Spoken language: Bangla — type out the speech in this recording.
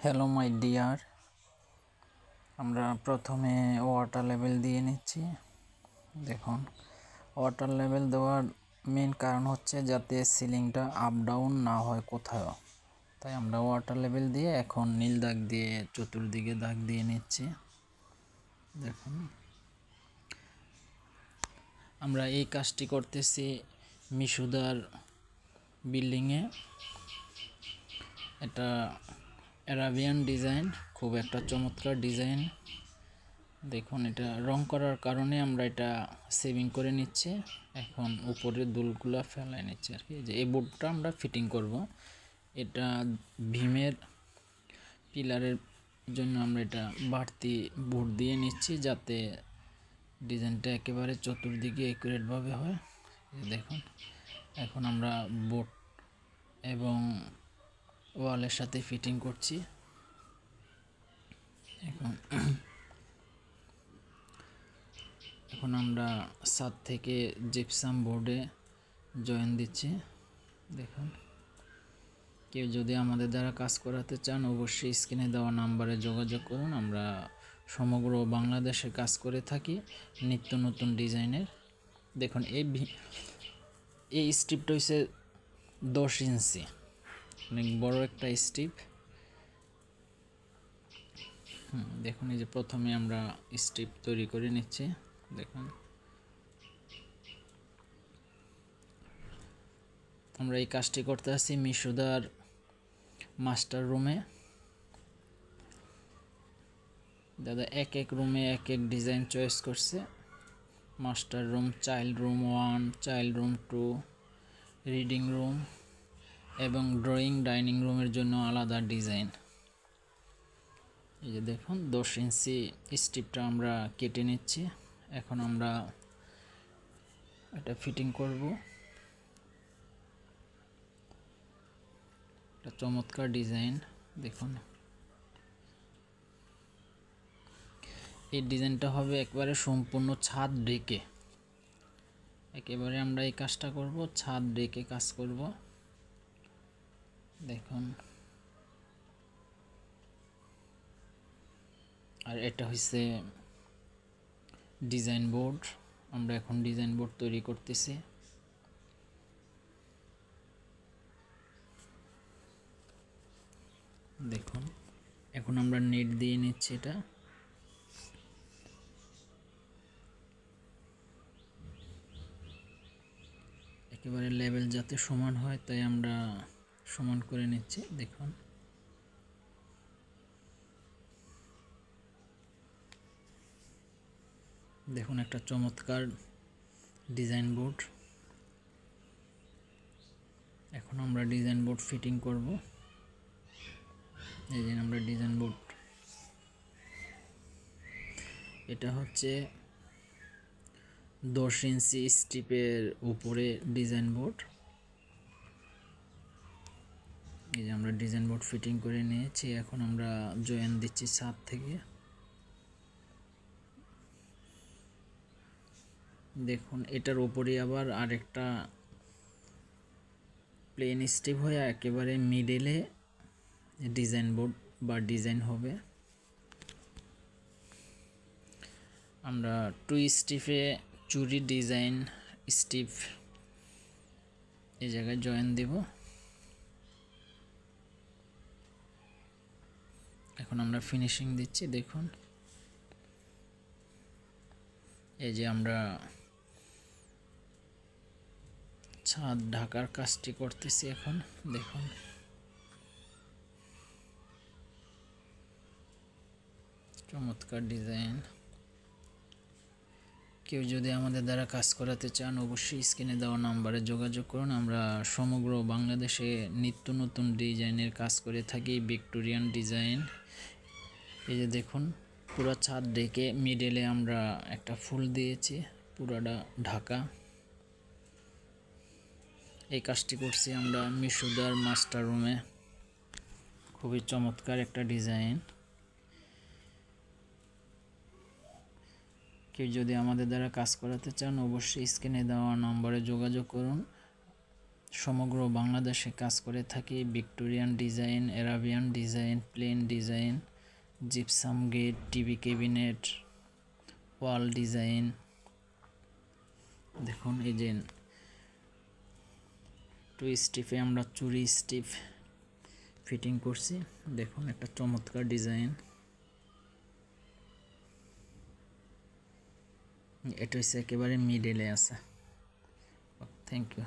হ্যালো মাই ডিয়ার, আমরা প্রথমে ওয়াটার লেভেল দিয়ে নিচ্ছি। দেখুন, ওয়াটার লেভেল দেওয়ার মেন কারণ হচ্ছে যাতে সিলিংটা আপ ডাউন না হয় কোথাও, তাই আমরা ওয়াটার লেভেল দিয়ে এখন নীল দাগ দিয়ে চতুর্দিকে দাগ দিয়ে নিচ্ছি। দেখুন, আমরা এই কাজটি করতেছি মিশুদার বিল্ডিংয়ে। এটা অ্যারাবিয়ান ডিজাইন, খুব একটা চমৎকার ডিজাইন। দেখুন, এটা রং করার কারণে আমরা এটা সেভিং করে নিচ্ছি। এখন উপরের দুলগুলো ফেলাই নিচ্ছি আর কি। যে এই বোর্ডটা আমরা ফিটিং করব, এটা ভীমের পিলারের জন্য আমরা এটা বাড়তি বোর্ড দিয়ে নিচ্ছি যাতে ডিজাইনটা একেবারে চতুর্দিকে একুরেটভাবে হয়। দেখুন, এখন আমরা বোর্ড এবং ওয়ালের সাথে ফিটিং করছি। এখন আমরা ছাদ থেকে জিপসাম বোর্ডে জয়েন দিচ্ছি। দেখুন, কেউ যদি আমাদের দ্বারা কাজ করাতে চান অবশ্যই স্ক্রিনে দেওয়া নাম্বারে যোগাযোগ করুন। আমরা সমগ্র বাংলাদেশে কাজ করে থাকি নিত্য নতুন ডিজাইনের। দেখুন, এই স্ট্রিপটা হচ্ছে 10 ইঞ্চি, অনেক বড় একটা স্ট্রিপ। দেখুন, এই যে প্রথমে আমরা স্ট্রিপ তৈরি করে নিচ্ছি। দেখুন, আমরা এই কাজটি করতে আসছি মিশুদার মাস্টার রুমে। দাদা এক এক রুমে এক এক ডিজাইন চয়েস করছে। Master room, child room 1, child room 2, reading room এবং ড্রয়িং ডাইনিং রুমের জন্য আলাদা ডিজাইন। এই যে দেখুন, 10 ইঞ্চি স্ট্রিপটা আমরা কেটে নিচ্ছি। এখন আমরা এটা ফিটিং করব। একটা চমৎকার ডিজাইন। দেখুন, এই ডিজাইনটা হবে একবারে সম্পূর্ণ ছাদ ঢেকে। একেবারে আমরা এই কাজটা করব, ছাদ ঢেকে কাজ করব। দেখুন, আর এটা হচ্ছে ডিজাইন বোর্ড। আমরা এখন ডিজাইন বোর্ড তৈরি করতেছি। দেখুন, এখন আমরা নেট দিয়ে নিচ্ছি। এটা একেবারে লেভেল যাতে সমান হয় তাই আমরা সমান করে নিচ্ছি। দেখুন, দেখুন একটা চমৎকার ডিজাইন বোর্ড। এখন আমরা ডিজাইন বোর্ড ফিটিং করব। এই যে আমরা ডিজাইন বোর্ড, এটা হচ্ছে 10 ইঞ্চি স্ট্রিপের উপরে ডিজাইন বোর্ড। এই যে আমরা ডিজাইন বোর্ড ফিটিং করে নিয়েছি। এখন আমরা জয়েন দিচ্ছি ছাদ থেকে। দেখুন, এটার উপরে আবার আরেকটা প্লেন স্ট্রিপ হয়ে একেবারে মিডলে ডিজাইন বোর্ড বা ডিজাইন হবে। আমরা 2 স্ট্রিপে চুরি ডিজাইন স্ট্রিপ এই জায়গায় জয়েন দেব। এখন আমরা ফিনিশিং দিচ্ছি। দেখুন, এই যে আমরা ছাদ ঢাকার কাজটি করতেছি এখন। দেখুন, চমৎকার ডিজাইন। কেউ যদি আমাদের দ্বারা কাজ করাতে চান অবশ্যই স্ক্রিনে দেওয়া নাম্বারে যোগাযোগ করুন। আমরা সমগ্র বাংলাদেশে নিত্য নতুন ডিজাইনের কাজ করে থাকি, ভিক্টোরিয়ান ডিজাইন। এই যে দেখুন, পুরো ছাদ ঢেকে মিডলে আমরা একটা ফুল দিয়েছি, পুরাটা ঢাকা। এই কাজটি করছি আমরা মিশুদার মাস্টার রুমে। খুবই চমৎকার একটা ডিজাইন। কেউ যদি আমাদের দ্বারা কাজ করাতে চান অবশ্যই স্ক্রিনে দেওয়া নম্বরে যোগাযোগ করুন। সমগ্র বাংলাদেশে কাজ করে থাকি। Victorian design, Arabian design, plain design, gypsum gate, TV cabinet, wall design. দেখুন এই যে টু স্টিফে আমরা চুরি স্টিফ ফিটিং করছি। দেখুন একটা চমৎকার ডিজাইন। এটা হচ্ছে একেবারে মিডলে আছে। Thank you.